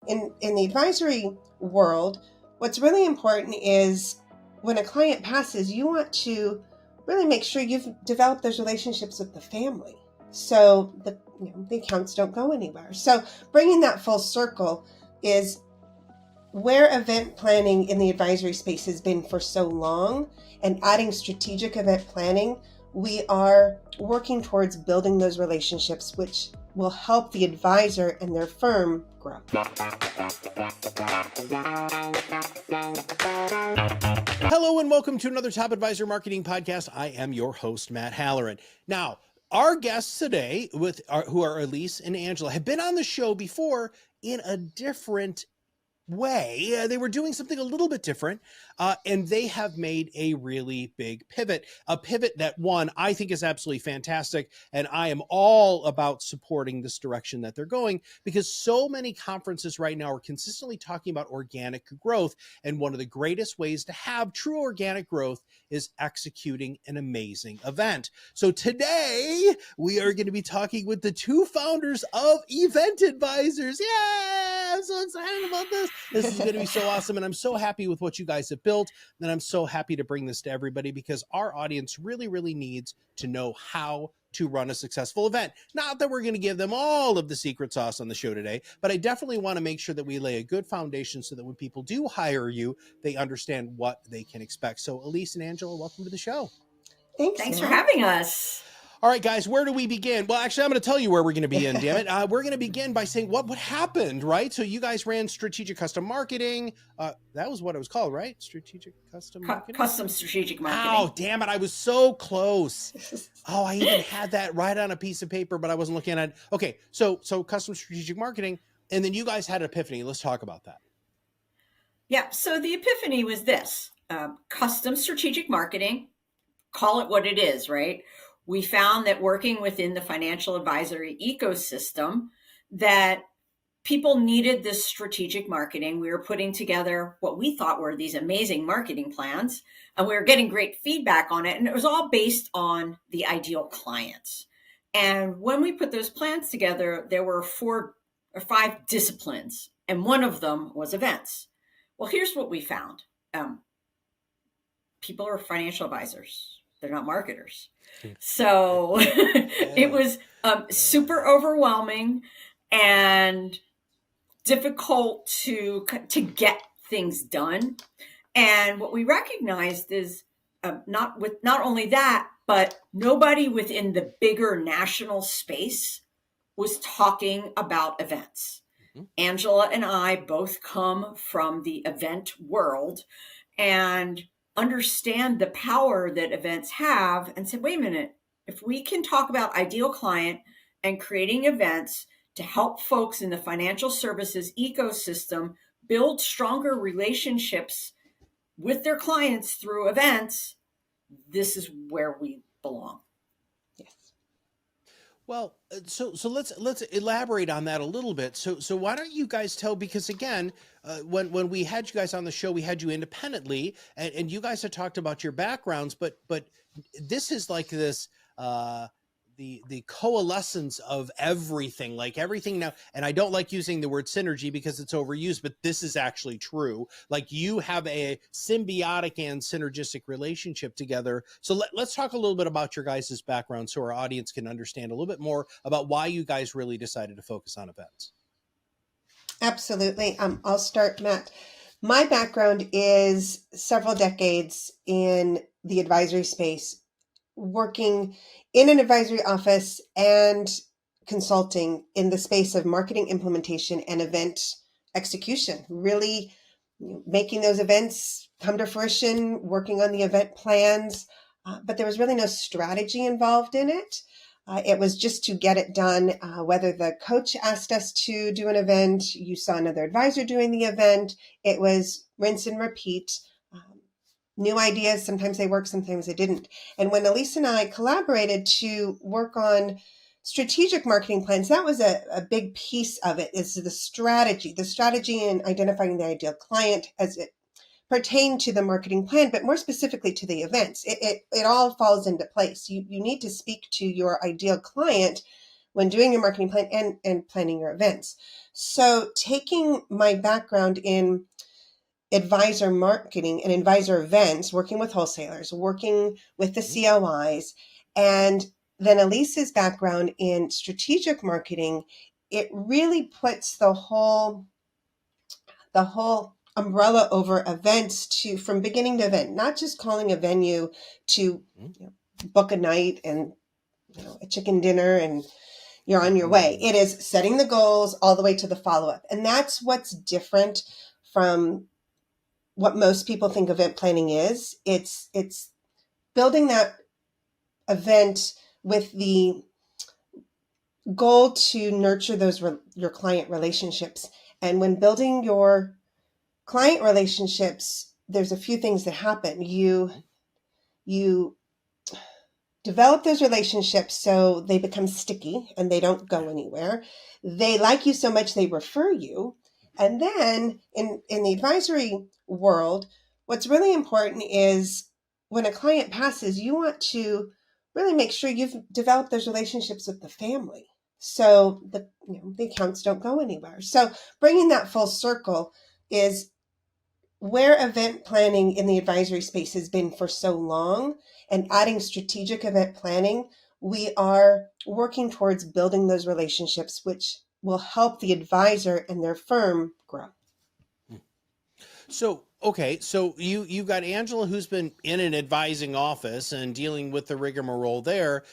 in the advisory world, what's really important is when a client passes, you want to really make sure you've developed those relationships with the family, so the accounts don't go anywhere. So bringing that full circle is where event planning in the advisory space has been for so long, and adding strategic event planning, we are working towards building those relationships, which will help the advisor and their firm grow. Hello and welcome to another Top Advisor Marketing Podcast. I am your host, Matt Halloran. Now, our guests today, who are Elyse and Angela, have been on the show before in a different way. They were doing something a little bit different, and they have made a really big pivot, a pivot that, one, I think is absolutely fantastic, and I am all about supporting this direction that they're going, because so many conferences right now are consistently talking about organic growth, and one of the greatest ways to have true organic growth is executing an amazing event. So today, we are going to be talking with the two founders of Event Advisors. Yeah, I'm so excited about this. This is going to be so awesome. And I'm so happy with what you guys have built. And I'm so happy to bring this to everybody, because our audience really, really needs to know how to run a successful event. Not that we're going to give them all of the secret sauce on the show today, but I definitely want to make sure that we lay a good foundation so that when people do hire you, they understand what they can expect. So Elyse and Angela, welcome to the show. Thanks for having us. All right, guys, where do we begin? Well, actually, I'm going to tell you where we're going to begin, damn it. We're going to begin by saying what happened, right? So you guys ran Strategic Custom Marketing. That was what it was called, right? Strategic Custom Marketing? Custom Strategic Marketing. Oh, damn it. I was so close. Oh, I even had that right on a piece of paper, but I wasn't looking at it. Okay, so Custom Strategic Marketing, and then you guys had an epiphany. Let's talk about that. Yeah, so the epiphany was this. Custom Strategic Marketing, call it what it is, right? We found that working within the financial advisory ecosystem, that people needed this strategic marketing. We were putting together what we thought were these amazing marketing plans, and we were getting great feedback on it. And it was all based on the ideal clients. And when we put those plans together, there were 4 or 5 disciplines, and one of them was events. Well, here's what we found. People are financial advisors. They're not marketers. So it was super overwhelming and difficult to get things done. And what we recognized is not only that, but nobody within the bigger national space was talking about events. Mm-hmm. Angela and I both come from the event world and understand the power that events have, and said, wait a minute, if we can talk about ideal client and creating events to help folks in the financial services ecosystem build stronger relationships with their clients through events, this is where we belong. Yes. Well, so let's elaborate on that a little bit. So why don't you guys tell, because again, when we had you guys on the show, we had you independently, and you guys had talked about your backgrounds, but this is like this the coalescence of everything, like everything now. And I don't like using the word synergy because it's overused, but this is actually true. Like you have a symbiotic and synergistic relationship together. So let's talk a little bit about your guys' background so our audience can understand a little bit more about why you guys really decided to focus on events. Absolutely. I'll start, Matt. My background is several decades in the advisory space, working in an advisory office and consulting in the space of marketing implementation and event execution, really making those events come to fruition, working on the event plans, but there was really no strategy involved in it. It was just to get it done, whether the coach asked us to do an event, you saw another advisor doing the event, it was rinse and repeat. New ideas, sometimes they worked, sometimes they didn't. And when Elyse and I collaborated to work on strategic marketing plans, that was a big piece of it, is the strategy in identifying the ideal client as it pertained to the marketing plan, but more specifically to the events. It all falls into place. You need to speak to your ideal client when doing your marketing plan and planning your events. So taking my background in advisor marketing and advisor events, working with wholesalers, working with the COIs, and then Elise's background in strategic marketing, it really puts the whole umbrella over events to from beginning to event, not just calling a venue to book a night and a chicken dinner and you're on your way. It is setting the goals all the way to the follow-up. And that's what's different from what most people think event planning is. It's building that event with the goal to nurture those your client relationships. And when building your client relationships, there's a few things that happen. You develop those relationships so they become sticky and they don't go anywhere. They like you so much they refer you. And then in the advisory world, what's really important is when a client passes, you want to really make sure you've developed those relationships with the family. So the accounts don't go anywhere. So bringing that full circle is where event planning in the advisory space has been for so long, and adding strategic event planning, we are working towards building those relationships, which will help the advisor and their firm grow. So, okay, so you got Angela, who's been in an advising office and dealing with the rigmarole there.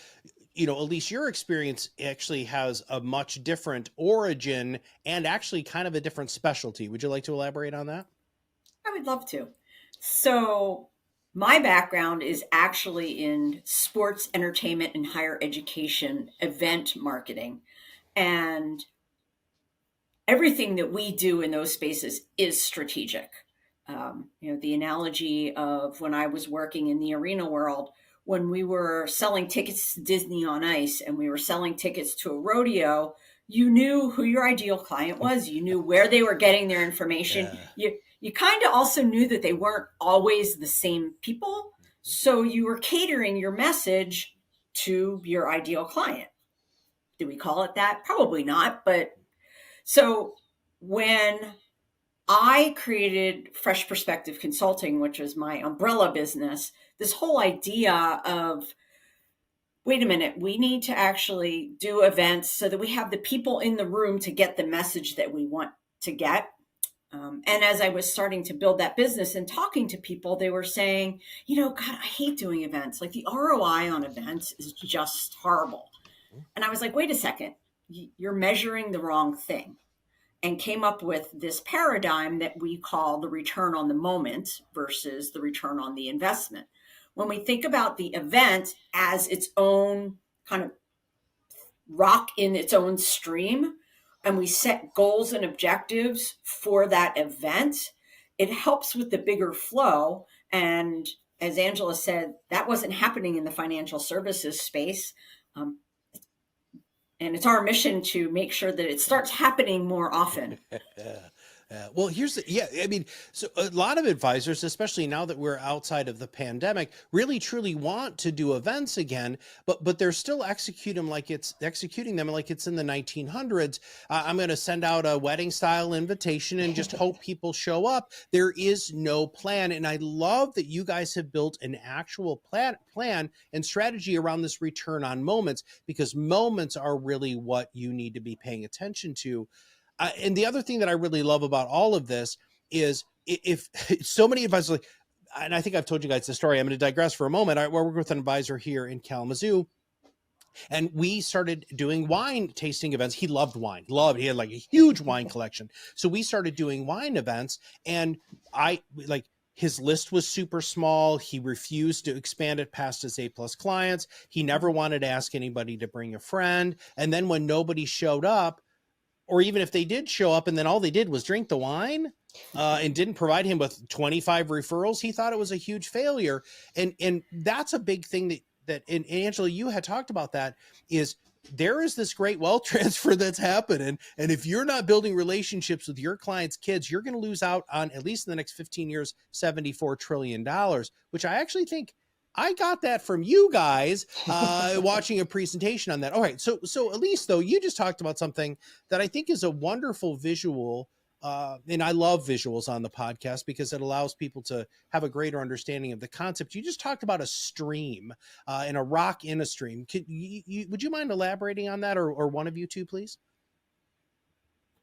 Elyse, your experience actually has a much different origin and actually kind of a different specialty. Would you like to elaborate on that? I would love to. So my background is actually in sports, entertainment, and higher education event marketing. And everything that we do in those spaces is strategic. The analogy of when I was working in the arena world, when we were selling tickets to Disney on Ice and we were selling tickets to a rodeo, you knew who your ideal client was. You knew where they were getting their information. Yeah. You kind of also knew that they weren't always the same people. So you were catering your message to your ideal client. Do we call it that? Probably not. But so when I created Fresh Perspective Consulting, which was my umbrella business, this whole idea of, wait a minute, we need to actually do events so that we have the people in the room to get the message that we want to get. And as I was starting to build that business and talking to people, they were saying, God, I hate doing events. Like the ROI on events is just horrible. And I was like, wait a second, you're measuring the wrong thing. And came up with this paradigm that we call the return on the moment versus the return on the investment. When we think about the event as its own kind of rock in its own stream, and we set goals and objectives for that event, it helps with the bigger flow. And as Angela said, that wasn't happening in the financial services space. And it's our mission to make sure that it starts happening more often. Well, so a lot of advisors, especially now that we're outside of the pandemic, really truly want to do events again, but they're still executing them like it's in the 1900s. I'm going to send out a wedding style invitation and just hope people show up. There is no plan. And I love that you guys have built an actual plan and strategy around this return on moments, because moments are really what you need to be paying attention to. And the other thing that I really love about all of this is if so many advisors, and I think I've told you guys the story, I'm going to digress for a moment. I work with an advisor here in Kalamazoo, and we started doing wine tasting events. He loved wine, he had like a huge wine collection. So we started doing wine events, and his list was super small. He refused to expand it past his A+ clients. He never wanted to ask anybody to bring a friend. And then when nobody showed up, or even if they did show up and then all they did was drink the wine and didn't provide him with 25 referrals, he thought it was a huge failure. And that's a big thing and Angela, you had talked about that, is there is this great wealth transfer that's happening. And if you're not building relationships with your clients' kids, you're going to lose out on, at least in the next 15 years, $74 trillion, which I actually think I got that from you guys watching a presentation on that. All right. So Elyse, though, you just talked about something that I think is a wonderful visual. And I love visuals on the podcast because it allows people to have a greater understanding of the concept. You just talked about a stream and a rock in a stream. Would you mind elaborating on that, or one of you two, please?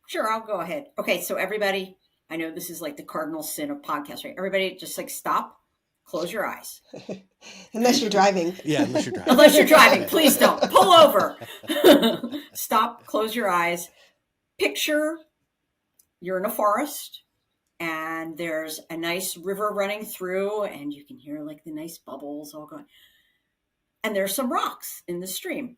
Sure, I'll go ahead. Okay, so everybody, I know this is like the cardinal sin of podcasts, right? Everybody just like stop, close your eyes. Unless you're driving. Yeah, unless you're driving. Unless you're driving, please don't. Pull over. Stop, close your eyes. Picture you're in a forest and there's a nice river running through and you can hear like the nice bubbles all going. And there's some rocks in the stream.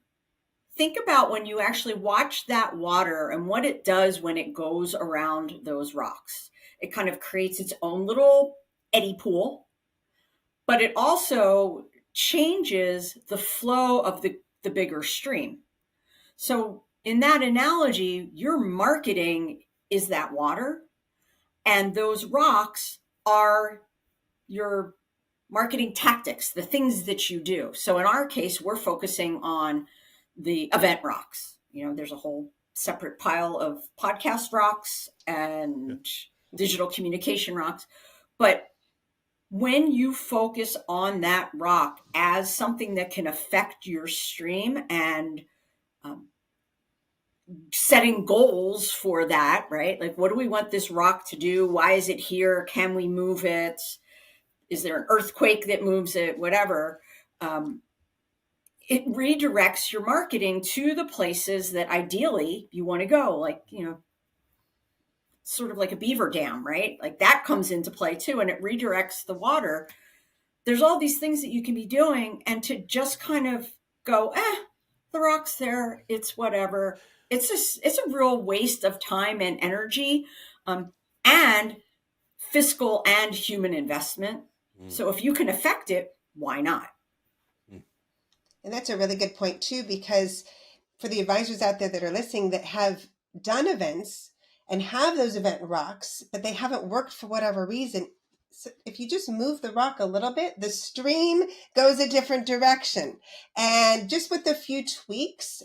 Think about when you actually watch that water and what it does when it goes around those rocks. It kind of creates its own little eddy pool, but it also changes the flow of the bigger stream. So in that analogy, your marketing is that water, and those rocks are your marketing tactics, the things that you do. So in our case, we're focusing on the event rocks. You know, there's a whole separate pile of podcast rocks and digital communication rocks. But when you focus on that rock as something that can affect your stream and setting goals for that, right? Like, what do we want this rock to do? Why is it here? Can we move it? Is there an earthquake that moves it? Whatever. It redirects your marketing to the places that ideally you want to go, like, you know, sort of like a beaver dam, right? Like that comes into play too, and it redirects the water. There's all these things that you can be doing, and to just kind of go, the rock's there, it's whatever. It's a real waste of time and energy, and fiscal and human investment. So if you can affect it, why not? And that's a really good point too, because for the advisors out there that are listening that have done events and have those event rocks, but they haven't worked for whatever reason, so if you just move the rock a little bit, the stream goes a different direction. And just with a few tweaks,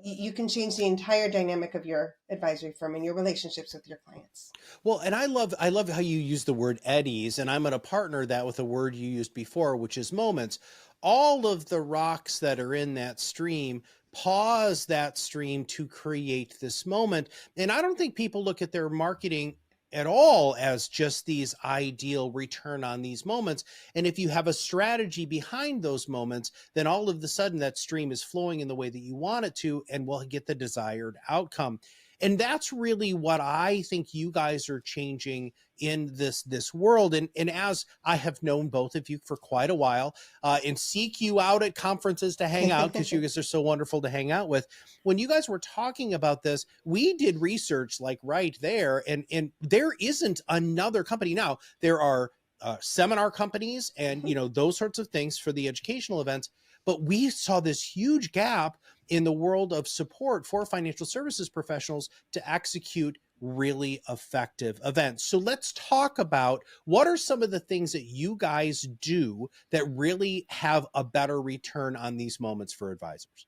you can change the entire dynamic of your advisory firm and your relationships with your clients. Well, and I love how you use the word eddies, and I'm going to partner that with a word you used before, which is moments. All of the rocks that are in that stream pause that stream to create this moment. And I don't think people look at their marketing at all as just these ideal return on these moments. And if you have a strategy behind those moments, then all of a sudden that stream is flowing in the way that you want it to and will get the desired outcome. And that's really what I think you guys are changing in this world. And as I have known both of you for quite a while, and seek you out at conferences to hang out, because you guys are so wonderful to hang out with. When you guys were talking about this, we did research like right there, and there isn't another company. Now, there are seminar companies and, you know, those sorts of things for the educational events, but we saw this huge gap in the world of support for financial services professionals to execute really effective events. So let's talk about what are some of the things that you guys do that really have a better return on these moments for advisors.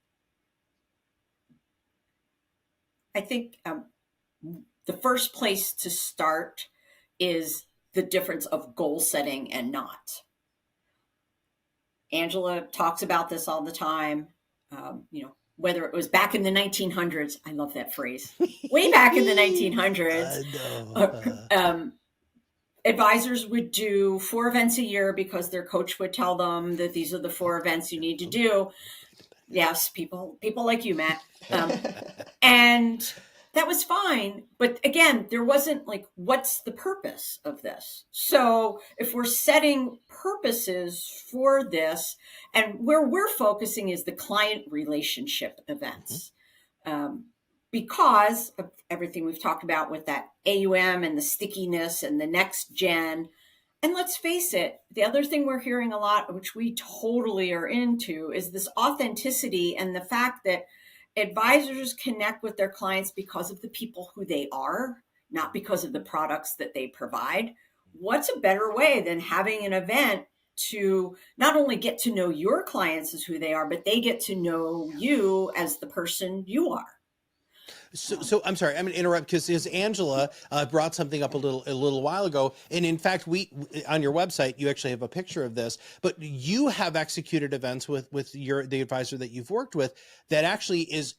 I think the first place to start is the difference of goal setting and not. Angela talks about this all the time. You know, whether it was back in the 1900s, I love that phrase, way back in the 1900s, advisors would do 4 events a year because their coach would tell them that these are the 4 events you need to do. Yes, people like you, Matt. And that was fine. But again, there wasn't like, what's the purpose of this? So if we're setting purposes for this, and where we're focusing is the client relationship events, because of everything we've talked about with that AUM and the stickiness and the next gen. And let's face it, the other thing we're hearing a lot, which we totally are into, is this authenticity and the fact that advisors connect with their clients because of the people who they are, not because of the products that they provide. What's a better way than having an event to not only get to know your clients as who they are, but they get to know you as the person you are. So I'm sorry, I'm going to interrupt because Angela brought something up a little while ago, and in fact, on your website you actually have a picture of this. But you have executed events with the advisor that you've worked with that actually is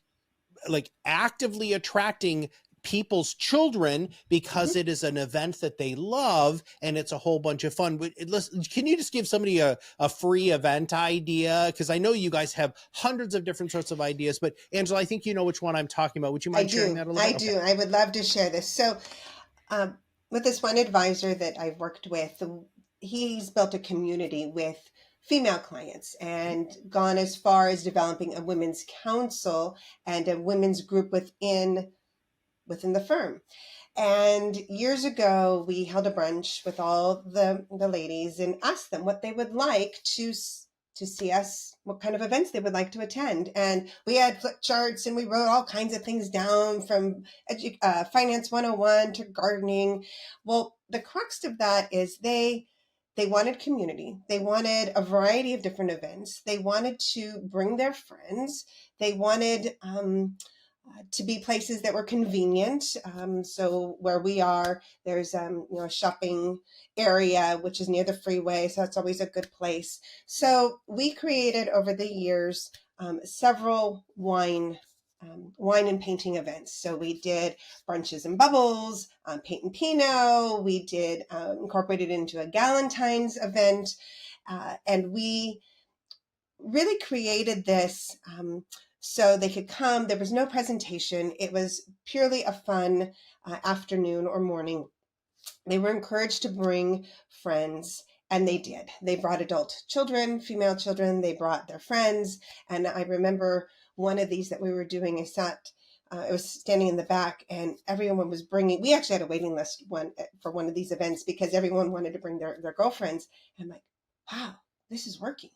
like actively attracting people's children because it is an event that they love and it's a whole bunch of fun. Can you just give somebody a free event idea? Because I know you guys have hundreds of different sorts of ideas, but Angela, I think you know which one I'm talking about. Would you mind sharing that a little bit? I do. I would love to share this. So with this one advisor that I've worked with, he's built a community with female clients and gone as far as developing a women's council and a women's group within the firm. And years ago, we held a brunch with all the ladies and asked them what they would like to see us, what kind of events they would like to attend. And we had flip charts and we wrote all kinds of things down from Finance 101 to gardening. Well, the crux of that is they wanted community. They wanted a variety of different events. They wanted to bring their friends. They wanted to be places that were convenient. So where we are, there's a shopping area which is near the freeway, so that's always a good place. So we created over the years several wine and painting events. So we did brunches and bubbles, paint and Pinot. We did incorporated into a Galentine's event, and we really created this so they could come. There was no presentation. It was purely a fun afternoon or morning. They were encouraged to bring friends, and they did. They brought adult children, female children. They brought their friends. And I remember one of these that we were doing, I was standing in the back and everyone was bringing, we actually had a waiting list for one of these events because everyone wanted to bring their girlfriends. And I'm like, wow, this is working.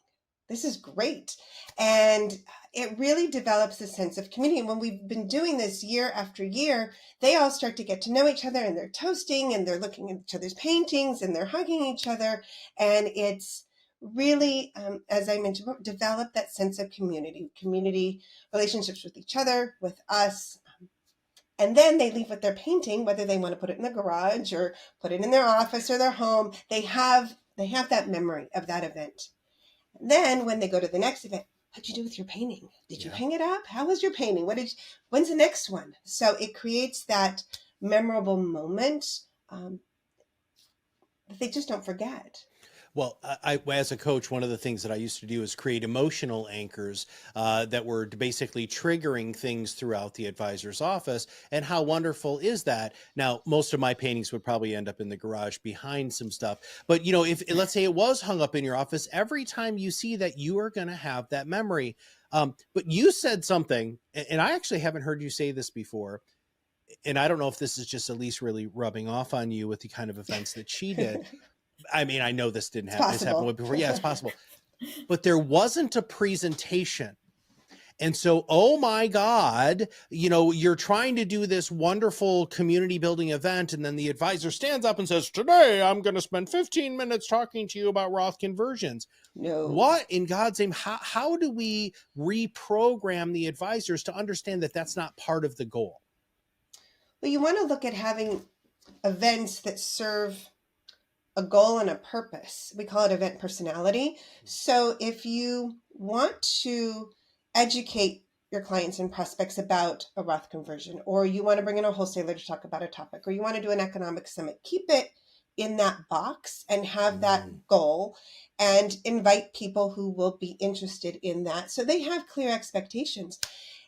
This is great. And it really develops a sense of community. And when we've been doing this year after year, they all start to get to know each other and they're toasting and they're looking at each other's paintings and they're hugging each other. And it's really, as I mentioned, develop that sense of community relationships with each other, with us. And then they leave with their painting, whether they want to put it in the garage or put it in their office or their home. They have that memory of that event. Then when they go to the next event, what'd you do with your painting? Did you hang it up? How was your painting? When's the next one? So it creates that memorable moment that they just don't forget. Well, I, as a coach, one of the things that I used to do is create emotional anchors that were basically triggering things throughout the advisor's office. And how wonderful is that? Now, most of my paintings would probably end up in the garage behind some stuff. But, if let's say it was hung up in your office, every time you see that, you are going to have that memory. But you said something, and I actually haven't heard you say this before. And I don't know if this is just Elyse really rubbing off on you with the kind of events that she did. I mean, I know this didn't happen. This happened before. Yeah, it's possible. But there wasn't a presentation. And so, oh my God, you're trying to do this wonderful community building event. And then the advisor stands up and says, today, I'm going to spend 15 minutes talking to you about Roth conversions. No. What in God's name? How do we reprogram the advisors to understand that that's not part of the goal? Well, you want to look at having events that serve a goal and a purpose. We call it event personality. So if you want to educate your clients and prospects about a Roth conversion, or you want to bring in a wholesaler to talk about a topic, or you want to do an economic summit, keep it in that box and have that goal and invite people who will be interested in that so they have clear expectations.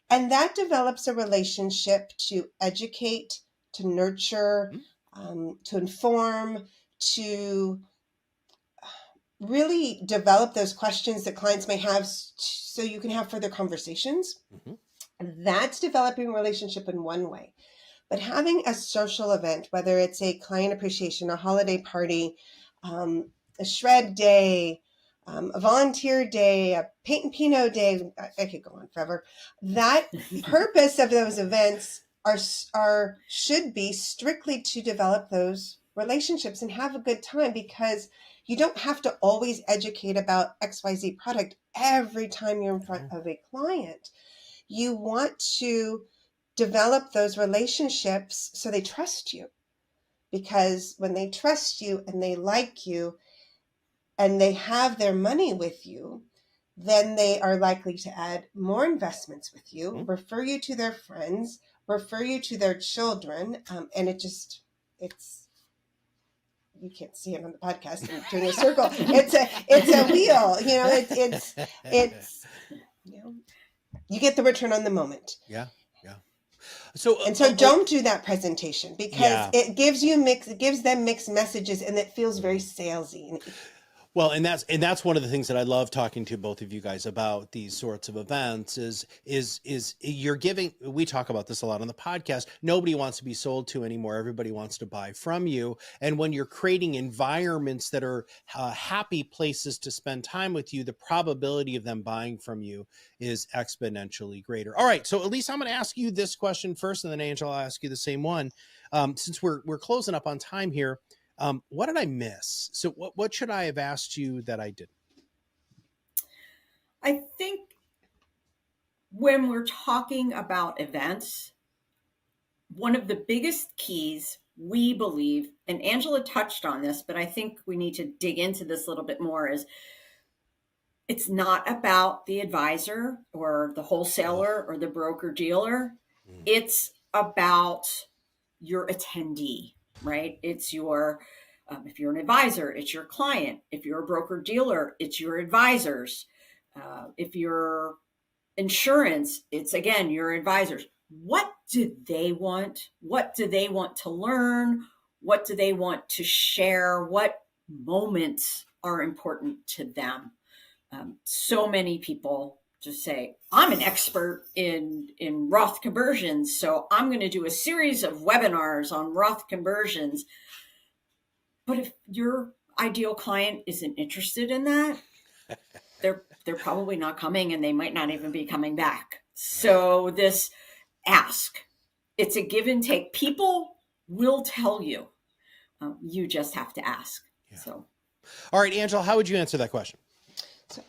And that develops a relationship to educate, to nurture, to inform, to really develop those questions that clients may have so you can have further conversations. That's developing a relationship in one way. But having a social event, whether it's a client appreciation, a holiday party, a shred day, a volunteer day, a paint and Pinot day, I could go on forever. That purpose of those events should be strictly to develop those relationships and have a good time, because you don't have to always educate about XYZ product every time you're in front of a client. You want to develop those relationships so they trust you, because when they trust you and they like you and they have their money with you, then they are likely to add more investments with you, refer you to their friends, refer you to their children. And it's, you can't see it on the podcast, I'm doing a circle. It's a wheel, it's, you get the return on the moment. Yeah. So don't do that presentation, because it gives them mixed messages, and it feels very salesy. Well, and that's one of the things that I love talking to both of you guys about these sorts of events is you're giving, we talk about this a lot on the podcast. Nobody wants to be sold to anymore. Everybody wants to buy from you. And when you're creating environments that are happy places to spend time with you, the probability of them buying from you is exponentially greater. All right. So Elyse, I'm going to ask you this question first, and then Angela, I'll ask you the same one. Since we're closing up on time here. What did I miss? So what should I have asked you that I didn't? I think when we're talking about events, one of the biggest keys we believe, and Angela touched on this, but I think we need to dig into this a little bit more, is it's not about the advisor or the wholesaler or the broker dealer. It's about your attendee, right? It's your, if you're an advisor, it's your client. If you're a broker dealer, it's your advisors. If you're insurance, it's again, your advisors. What do they want? What do they want to learn? What do they want to share? What moments are important to them? So many people just say, I'm an expert in Roth conversions, so I'm going to do a series of webinars on Roth conversions. But if your ideal client isn't interested in that, they're probably not coming, and they might not even be coming back. So this ask, it's a give and take. People will tell you. You just have to ask. Yeah. So, all right, Angela, how would you answer that question? So,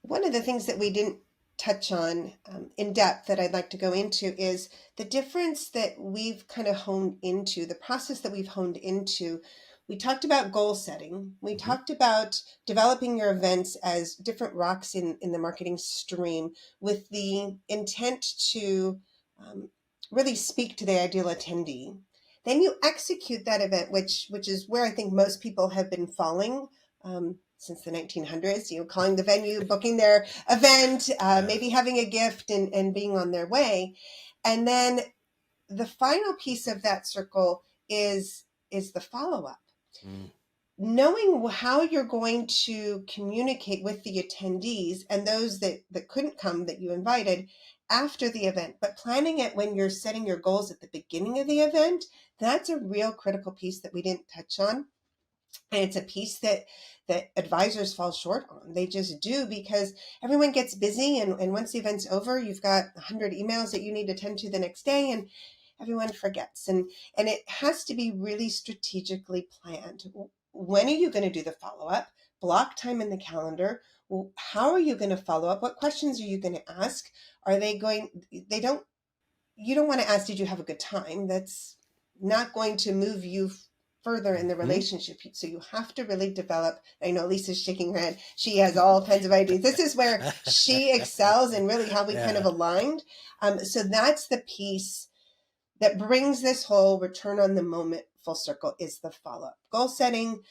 one of the things that we didn't touch on in depth that I'd like to go into is the difference that we've kind of honed into, the process that we've honed into. We talked about goal setting. We talked about developing your events as different rocks in the marketing stream with the intent to really speak to the ideal attendee. Then you execute that event, which is where I think most people have been falling since the 1900s, calling the venue, booking their event, maybe having a gift and being on their way. And then the final piece of that circle is the follow-up. Knowing how you're going to communicate with the attendees and those that couldn't come that you invited after the event, but planning it when you're setting your goals at the beginning of the event, that's a real critical piece that we didn't touch on. And it's a piece that advisors fall short on. They just do, because everyone gets busy. And once the event's over, you've got 100 emails that you need to attend to the next day, and everyone forgets. And it has to be really strategically planned. When are you going to do the follow-up? Block time in the calendar. How are you going to follow up? What questions are you going to ask? You don't want to ask, did you have a good time? That's not going to move you further in the relationship. So you have to really develop. I know Lisa's shaking her head. She has all kinds of ideas. This is where she excels, and really how we kind of aligned. So that's the piece that brings this whole return on the moment full circle, is the follow-up. Goal setting,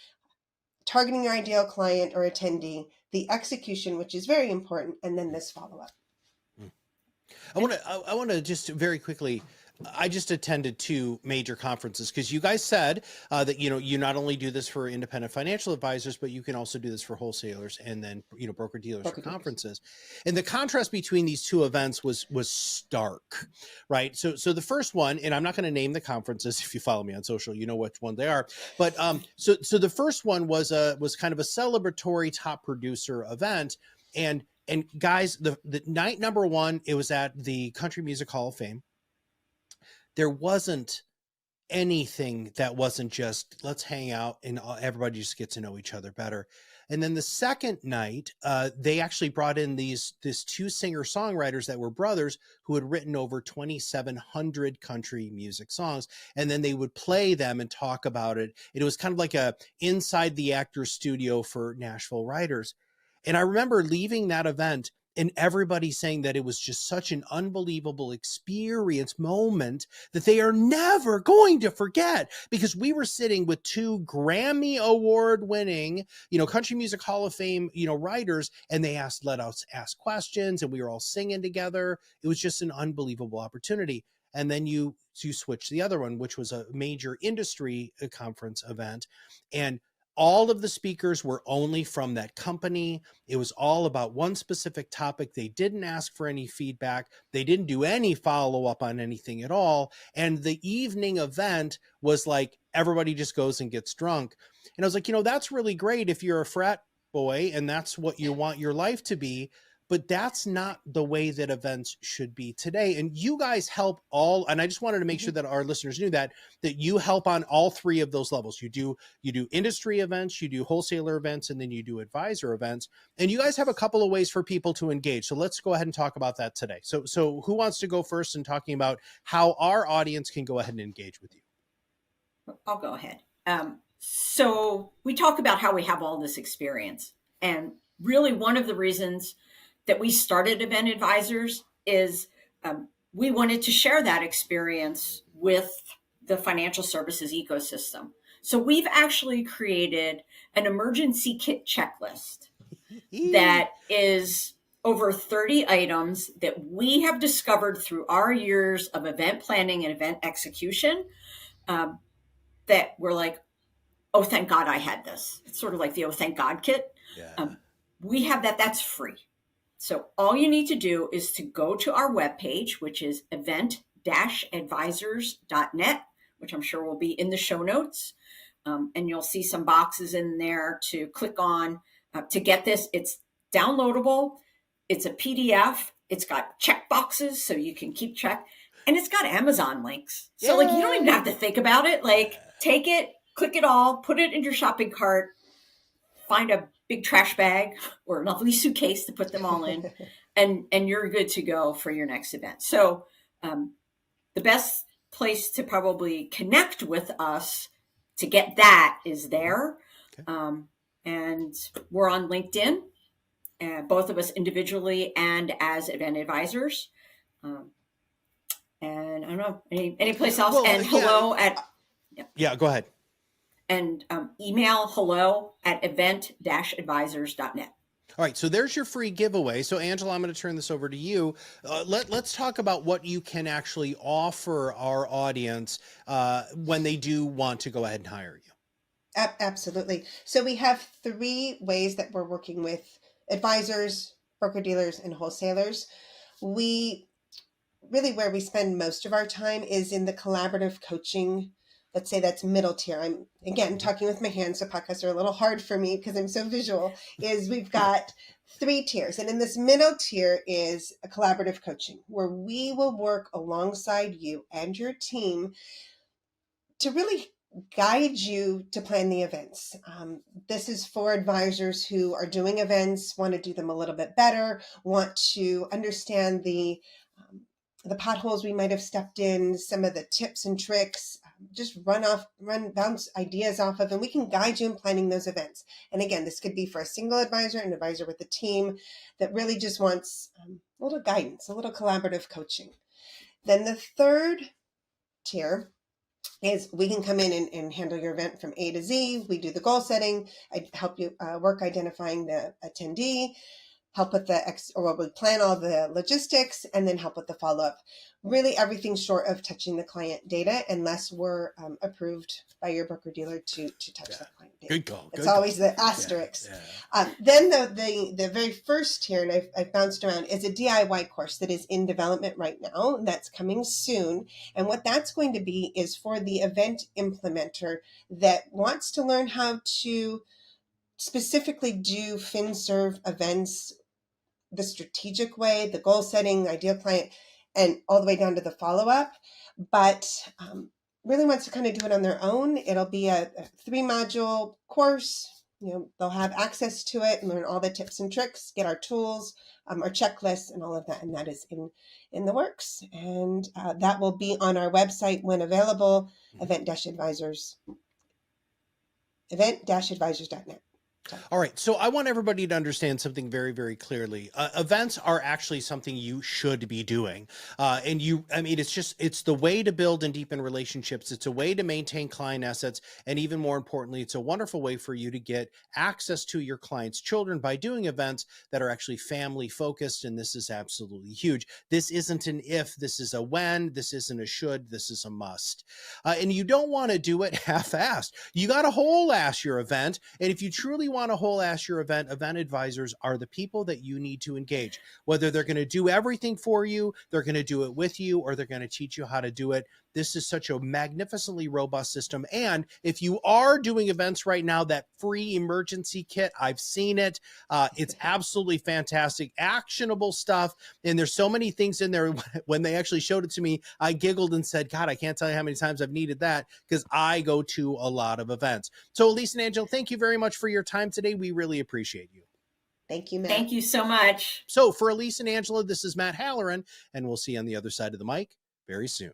targeting your ideal client or attendee, the execution, which is very important, and then this follow-up. I want to just very quickly, I just attended 2 major conferences, because you guys said that, you not only do this for independent financial advisors, but you can also do this for wholesalers and then, broker dealers for conferences. And the contrast between these 2 events was stark, right? So the first one, and I'm not going to name the conferences. If you follow me on social, you know which one they are. But so the first one was kind of a celebratory top producer event. And guys, the night number 1, it was at the Country Music Hall of Fame. There wasn't anything that wasn't just let's hang out and everybody just get to know each other better. And then the second night, they actually brought in these two singer-songwriters that were brothers who had written over 2,700 country music songs. And then they would play them and talk about it. It was kind of like a inside the actor's studio for Nashville writers. And I remember leaving that event and everybody saying that it was just such an unbelievable experience moment that they are never going to forget, because we were sitting with two Grammy award winning, country music Hall of Fame, writers, and they let us ask questions and we were all singing together. It was just an unbelievable opportunity. And then you switch the other one, which was a major industry conference event. And all of the speakers were only from that company. It was all about one specific topic. They didn't ask for any feedback. They didn't do any follow-up on anything at all. And the evening event was like, everybody just goes and gets drunk. And I was like, that's really great if you're a frat boy and that's what you want your life to be. But that's not the way that events should be today. And you guys help all, and I just wanted to make sure that our listeners knew that you help on all three of those levels. You do industry events, you do wholesaler events, and then you do advisor events. And you guys have a couple of ways for people to engage. So let's go ahead and talk about that today. So who wants to go first in talking about how our audience can go ahead and engage with you? I'll go ahead. So we talk about how we have all this experience. And really one of the reasons that we started Event Advisors is we wanted to share that experience with the financial services ecosystem. So we've actually created an emergency kit checklist that is over 30 items that we have discovered through our years of event planning and event execution, that we're like, oh, thank God I had this. It's sort of like the oh, thank God kit. Yeah. We have that's free. So all you need to do is to go to our webpage, which is event-advisors.net, which I'm sure will be in the show notes. And you'll see some boxes in there to click on to get this. It's downloadable. It's a PDF. It's got check boxes so you can keep track. And it's got Amazon links. So you don't even have to think about it. Take it, click it all, put it in your shopping cart, find a big trash bag or a lovely suitcase to put them all in, and you're good to go for your next event. So the best place to probably connect with us to get that is there. Okay. And we're on LinkedIn, both of us individually and as event advisors. And I don't know, any place else. Well, and hello at... Yeah, go ahead. And email hello@event-advisors.net. All right, so there's your free giveaway. So Angela, I'm going to turn this over to you. Let's talk about what you can actually offer our audience when they do want to go ahead and hire you. Absolutely. So we have 3 ways that we're working with advisors, broker-dealers, and wholesalers. Where we spend most of our time is in the collaborative coaching. Let's say that's middle tier. I'm, again, talking with my hands, so podcasts are a little hard for me because I'm so visual, is we've got 3 tiers. And in this middle tier is a collaborative coaching where we will work alongside you and your team to really guide you to plan the events. This is for advisors who are doing events, want to do them a little bit better, want to understand the potholes we might have stepped in, some of the tips and tricks, just bounce ideas off of, and we can guide you in planning those events. And again, this could be for a single advisor, an advisor with a team that really just wants a little guidance, a little collaborative coaching. Then the third tier is we can come in and handle your event from A to Z. We do the goal setting. I help you work identifying the attendee, help with we plan all the logistics, and then help with the follow-up. Really everything short of touching the client data, unless we're approved by your broker-dealer to touch the client data. Good call. It's always the asterisk. Then the very first tier, and I've bounced around, is a DIY course that is in development right now. That's coming soon. And what that's going to be is for the event implementer that wants to learn how to specifically do FinServe events the strategic way, the goal setting, ideal client, and all the way down to the follow-up. But really wants to kind of do it on their own, it'll be a 3-module course. They'll have access to it and learn all the tips and tricks, get our tools, our checklists, and all of that. And that is in the works. And that will be on our website when available, event-advisors.net. All right. So I want everybody to understand something very, very clearly. Events are actually something you should be doing. It's the way to build and deepen relationships. It's a way to maintain client assets. And even more importantly, it's a wonderful way for you to get access to your clients' children by doing events that are actually family focused. And this is absolutely huge. This isn't an if, this is a when, this isn't a should, this is a must. And you don't want to do it half-assed. You got to whole-ass your event. And if you truly want to whole-ass your event advisors are the people that you need to engage. Whether they're going to do everything for you, they're going to do it with you, or they're going to teach you how to do it. This is such a magnificently robust system. And if you are doing events right now, that free emergency kit, I've seen it. It's absolutely fantastic, actionable stuff. And there's so many things in there. When they actually showed it to me, I giggled and said, God, I can't tell you how many times I've needed that because I go to a lot of events. So Elyse and Angela, thank you very much for your time today. We really appreciate you. Thank you, Matt. Thank you so much. So for Elyse and Angela, this is Matt Halloran, and we'll see you on the other side of the mic very soon.